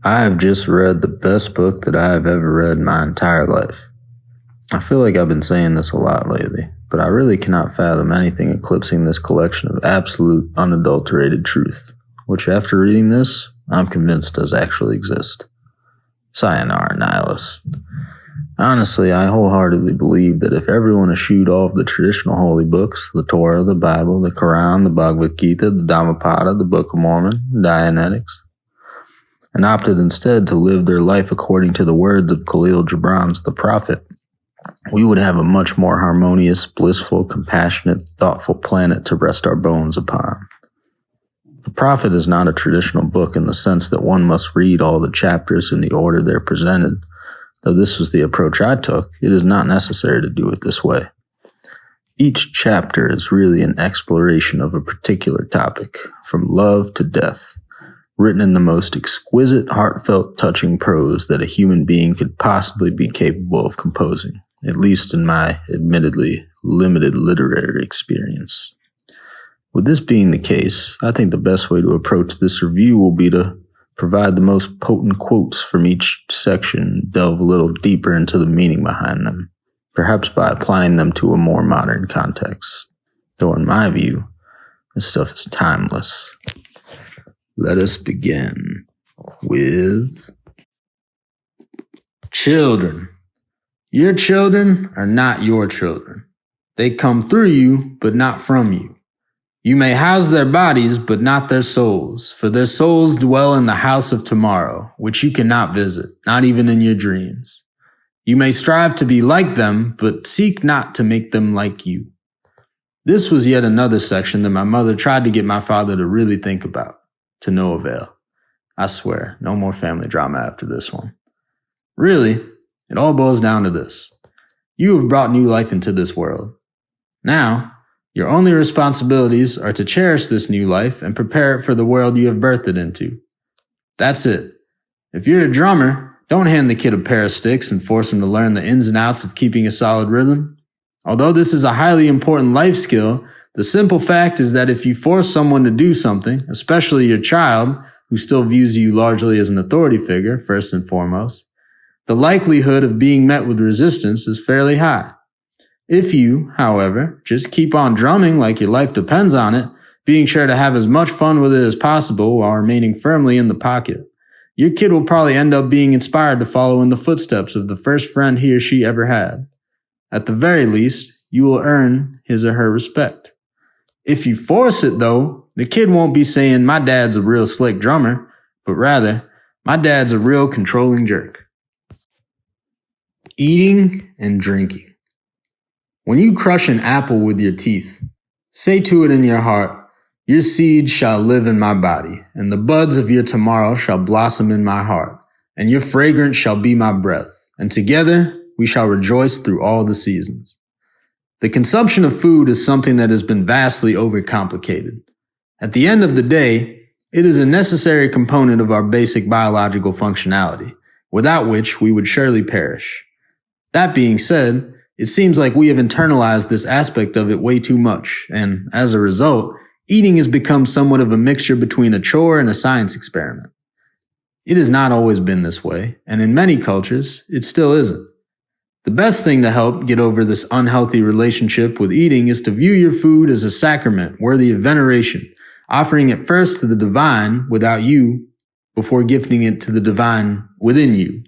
I have just read the best book that I have ever read in my entire life. I feel like I've been saying this a lot lately, but I really cannot fathom anything eclipsing this collection of absolute, unadulterated truth, which after reading this, I'm convinced does actually exist. Sayonara, nihilists. Honestly, I wholeheartedly believe that if everyone eschewed all of the traditional holy books, the Torah, the Bible, the Qu'ran, the Bhagavad Gita, the Dhammapada, the Book of Mormon, Dianetics, and opted instead to live their life according to the words of Kahlil Gibran's The Prophet, we would have a much more harmonious, blissful, compassionate, thoughtful planet to rest our bones upon. The Prophet is not a traditional book in the sense that one must read all the chapters in the order they're presented. Though this was the approach I took, it is not necessary to do it this way. Each chapter is really an exploration of a particular topic, from love to death, written in the most exquisite, heartfelt, touching prose that a human being could possibly be capable of composing, at least in my admittedly limited literary experience. With this being the case, I think the best way to approach this review will be to provide the most potent quotes from each section and delve a little deeper into the meaning behind them, perhaps by applying them to a more modern context. Though in my view, this stuff is timeless. Let us begin with children. Your children are not your children. They come through you, but not from you. You may house their bodies, but not their souls, for their souls dwell in the house of tomorrow, which you cannot visit, not even in your dreams. You may strive to be like them, but seek not to make them like you. This was yet another section that my mother tried to get my father to really think about, to no avail. I swear, no more family drama after this one. Really, it all boils down to this. You have brought new life into this world. Now, your only responsibilities are to cherish this new life and prepare it for the world you have birthed it into. That's it. If you're a drummer, don't hand the kid a pair of sticks and force him to learn the ins and outs of keeping a solid rhythm. Although this is a highly important life skill, the simple fact is that if you force someone to do something, especially your child, who still views you largely as an authority figure, first and foremost, the likelihood of being met with resistance is fairly high. If you, however, just keep on drumming like your life depends on it, being sure to have as much fun with it as possible while remaining firmly in the pocket, your kid will probably end up being inspired to follow in the footsteps of the first friend he or she ever had. At the very least, you will earn his or her respect. If you force it, though, the kid won't be saying, "My dad's a real slick drummer," but rather, "My dad's a real controlling jerk." Eating and drinking. When you crush an apple with your teeth, say to it in your heart, "Your seed shall live in my body, and the buds of your tomorrow shall blossom in my heart, and your fragrance shall be my breath, and together we shall rejoice through all the seasons." The consumption of food is something that has been vastly overcomplicated. At the end of the day, it is a necessary component of our basic biological functionality, without which we would surely perish. That being said, it seems like we have internalized this aspect of it way too much, and as a result, eating has become somewhat of a mixture between a chore and a science experiment. It has not always been this way, and in many cultures, it still isn't. The best thing to help get over this unhealthy relationship with eating is to view your food as a sacrament worthy of veneration, offering it first to the divine without you, before gifting it to the divine within you.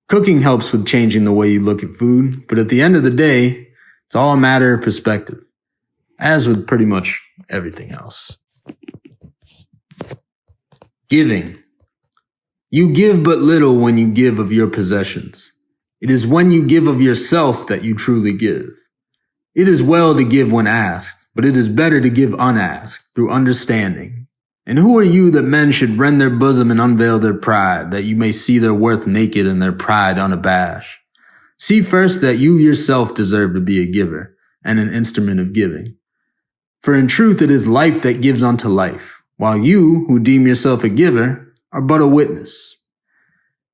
Cooking helps with changing the way you look at food, but at the end of the day, it's all a matter of perspective, as with pretty much everything else. Giving. You give but little when you give of your possessions. It is when you give of yourself that you truly give. It is well to give when asked, but it is better to give unasked, through understanding. And who are you that men should rend their bosom and unveil their pride, that you may see their worth naked and their pride unabashed? See first that you yourself deserve to be a giver, and an instrument of giving. For in truth it is life that gives unto life, while you, who deem yourself a giver, are but a witness.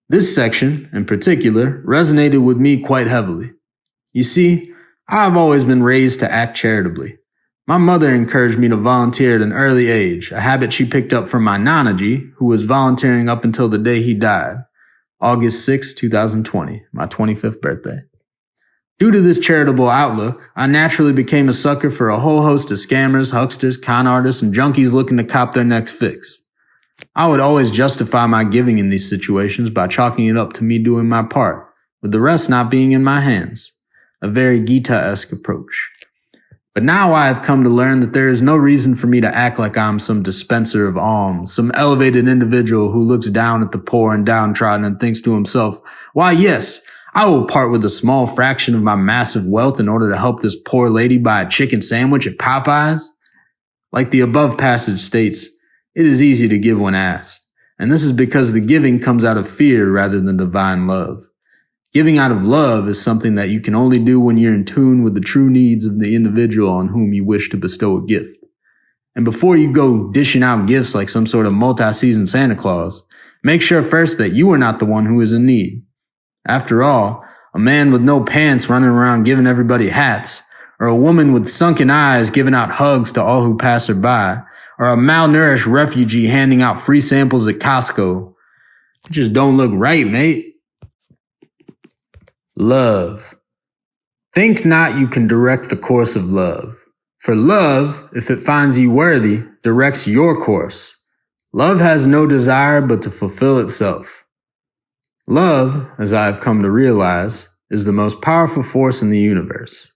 This section, in particular, resonated with me quite heavily. You see, I have always been raised to act charitably. My mother encouraged me to volunteer at an early age, a habit she picked up from my Nanaji, who was volunteering up until the day he died, August 6, 2020, my 25th birthday. Due to this charitable outlook, I naturally became a sucker for a whole host of scammers, hucksters, con artists, and junkies looking to cop their next fix. I would always justify my giving in these situations by chalking it up to me doing my part, with the rest not being in my hands. A very Gita-esque approach. But now I have come to learn that there is no reason for me to act like I'm some dispenser of alms, some elevated individual who looks down at the poor and downtrodden and thinks to himself, why yes, I will part with a small fraction of my massive wealth in order to help this poor lady buy a chicken sandwich at Popeyes. Like the above passage states, it is easy to give when asked, and this is because the giving comes out of fear rather than divine love. Giving out of love is something that you can only do when you're in tune with the true needs of the individual on whom you wish to bestow a gift. And before you go dishing out gifts like some sort of multi-season Santa Claus, make sure first that you are not the one who is in need. After all, a man with no pants running around giving everybody hats, or a woman with sunken eyes giving out hugs to all who pass her by, or a malnourished refugee handing out free samples at Costco. It just don't look right, mate. Love. Think not you can direct the course of love. For love, if it finds you worthy, directs your course. Love has no desire but to fulfill itself. Love, as I have come to realize, is the most powerful force in the universe.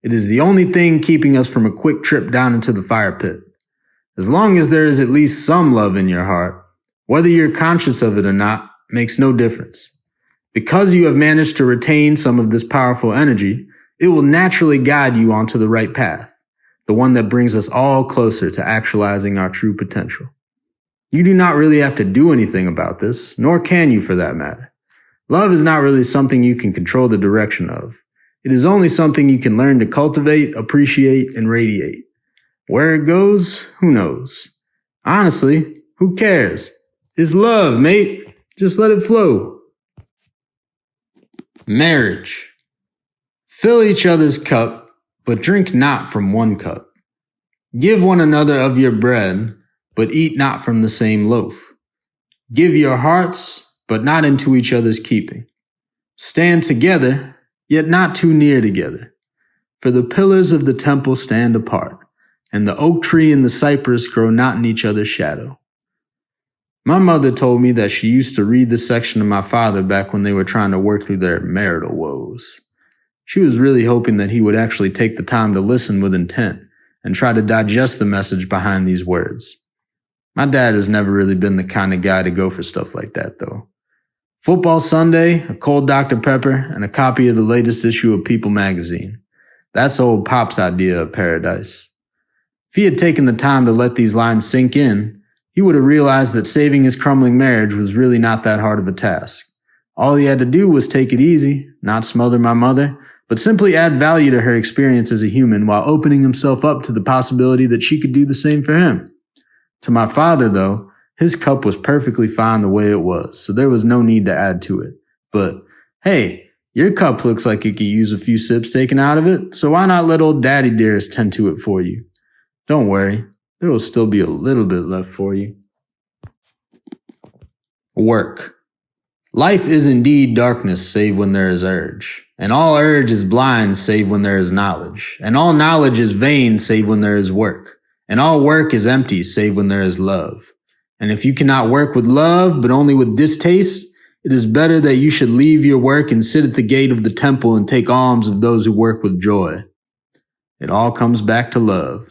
It is the only thing keeping us from a quick trip down into the fire pit. As long as there is at least some love in your heart, whether you're conscious of it or not, makes no difference. Because you have managed to retain some of this powerful energy, it will naturally guide you onto the right path, the one that brings us all closer to actualizing our true potential. You do not really have to do anything about this, nor can you for that matter. Love is not really something you can control the direction of. It is only something you can learn to cultivate, appreciate, and radiate. Where it goes, who knows? Honestly, who cares? It's love, mate. Just let it flow. Marriage. Fill each other's cup, but drink not from one cup. Give one another of your bread, but eat not from the same loaf. Give your hearts, but not into each other's keeping. Stand together, yet not too near together. For the pillars of the temple stand apart, and the oak tree and the cypress grow not in each other's shadow. My mother told me that she used to read this section to my father back when they were trying to work through their marital woes. She was really hoping that he would actually take the time to listen with intent and try to digest the message behind these words. My dad has never really been the kind of guy to go for stuff like that, though. Football Sunday, a cold Dr. Pepper, and a copy of the latest issue of People magazine. That's old Pop's idea of paradise. If he had taken the time to let these lines sink in, he would have realized that saving his crumbling marriage was really not that hard of a task. All he had to do was take it easy, not smother my mother, but simply add value to her experience as a human while opening himself up to the possibility that she could do the same for him. To my father, though, his cup was perfectly fine the way it was, so there was no need to add to it. But, hey, your cup looks like it could use a few sips taken out of it, so why not let old Daddy Dearest tend to it for you? Don't worry, there will still be a little bit left for you. Work. Life is indeed darkness save when there is urge, and all urge is blind save when there is knowledge, and all knowledge is vain save when there is work, and all work is empty save when there is love. And if you cannot work with love, but only with distaste, it is better that you should leave your work and sit at the gate of the temple and take alms of those who work with joy. It all comes back to love.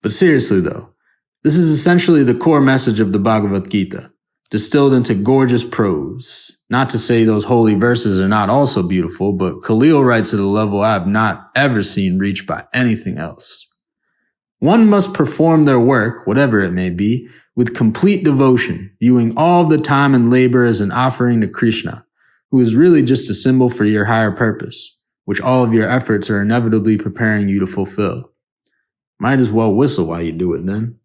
But seriously though, this is essentially the core message of the Bhagavad Gita, distilled into gorgeous prose. Not to say those holy verses are not also beautiful, but Khalil writes at a level I have not ever seen reached by anything else. One must perform their work, whatever it may be, with complete devotion, viewing all the time and labor as an offering to Krishna, who is really just a symbol for your higher purpose, which all of your efforts are inevitably preparing you to fulfill. Might as well whistle while you do it then.